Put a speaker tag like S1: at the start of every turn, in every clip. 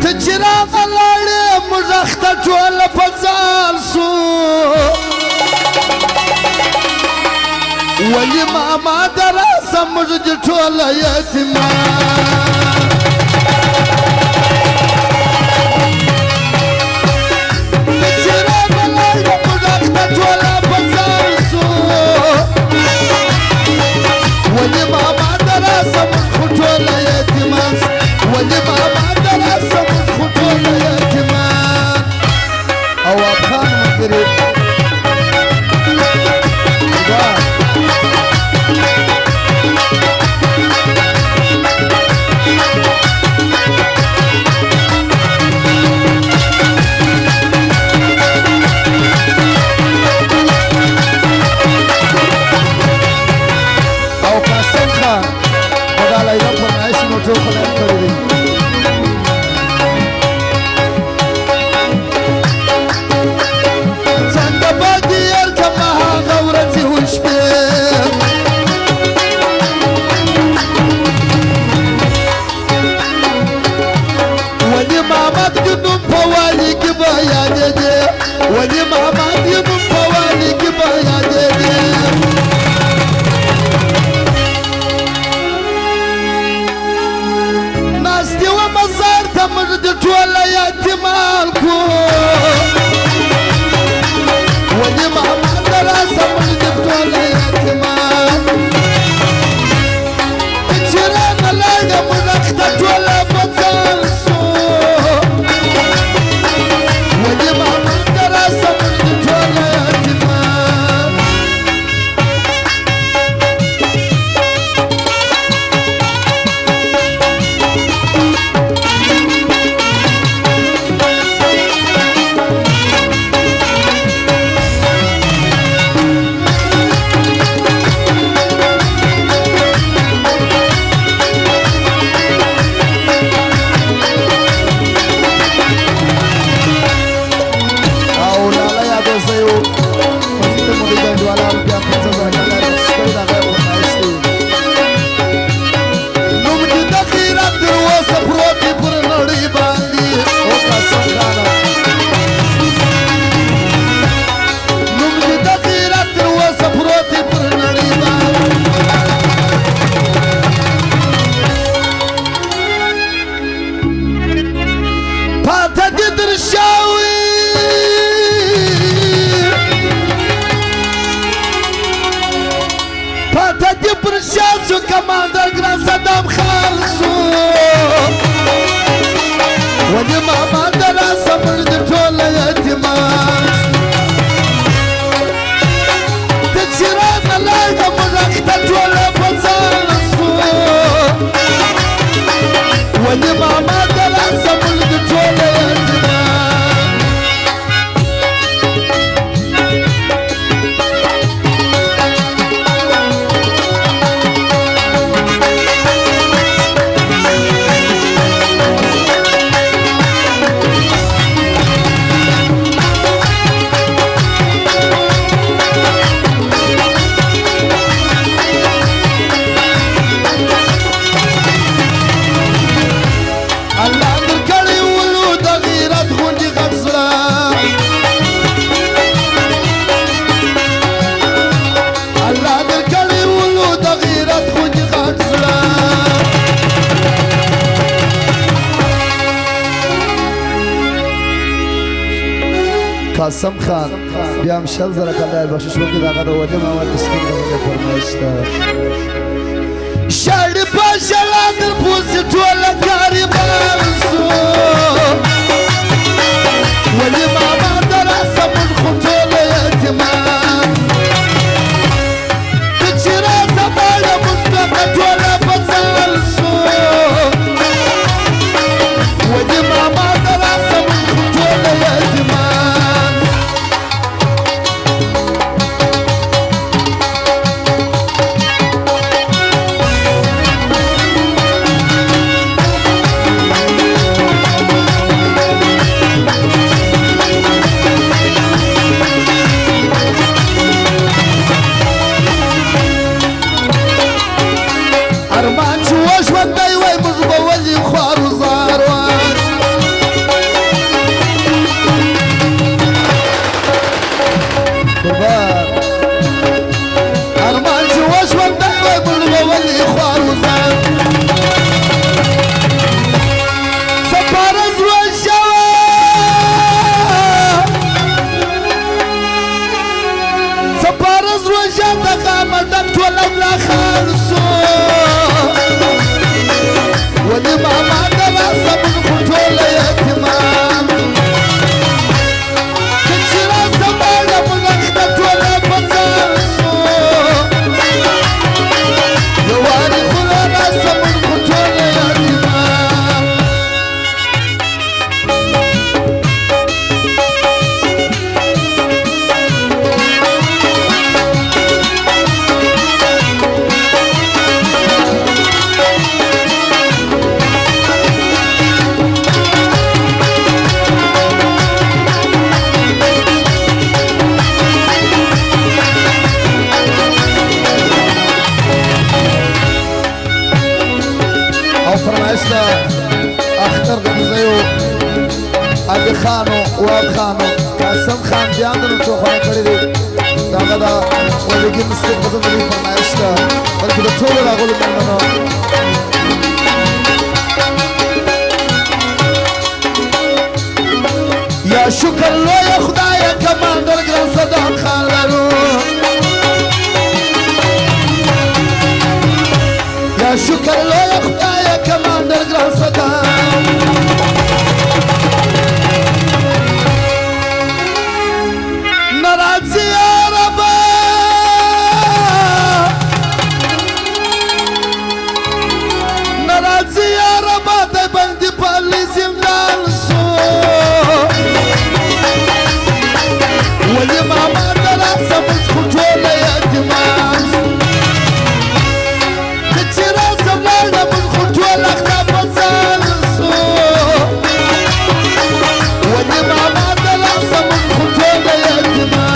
S1: تجرا غلاړې مزخته ټوله په ځان سو ولي ماما دراسه موږ دې ټوله یتیمان تجرا غلاړې مزخته ټوله په ځان سو ولي ماما دراسه موږ ټوله یتیمان ولي ماما دراسه موږ ټوله یتیمان او افغان مغرب Commander Gran Saddam Khalsu ولي ماما دراسه موږ دې ټوله یتیمان تجرا غلاړې مزخته ټوله په ځان سو ولي ماما دراسه موږ دې ټوله یتیمان قاسم خان بیا هم شل زره کاله بخشش وکړي د هغه د ولي ماما د سکین د باندې فرمایش ده شاړې په ژړا در پوسې ټوله کاریبان سو ولي ماما دراسه موږ خو ټوله یتیمان ته چې راسه باړه موږ ټوله په ځان سو ولي ماما دراسه موږ خو ټوله یتیمان ارغنزیو علی خانو واب خانو قاسم خان بیان دنو تو خواهی کردی دی داغا دا ولگی مستق بزن دلی فرمایش دا بلکه دا طول راغول ملمنو یا شکر لوی خدای کماندر گران صدام خان لرو یا شکر لوی خدای کماندر گران صدام ناراضی عربا ناراضی عربا دی بندی پالی زندان سو ولی ماما دراسه مش خطوله یتیمان کچی راسه مالا مش خطوله اختفزان سو ولی ماما دراسه مش خطوله یتیمان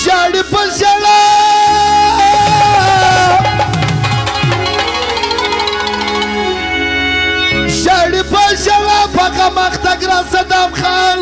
S1: شاڑی پر شڑا شاڑی پر شڑا پاکا مختگرا صدام خان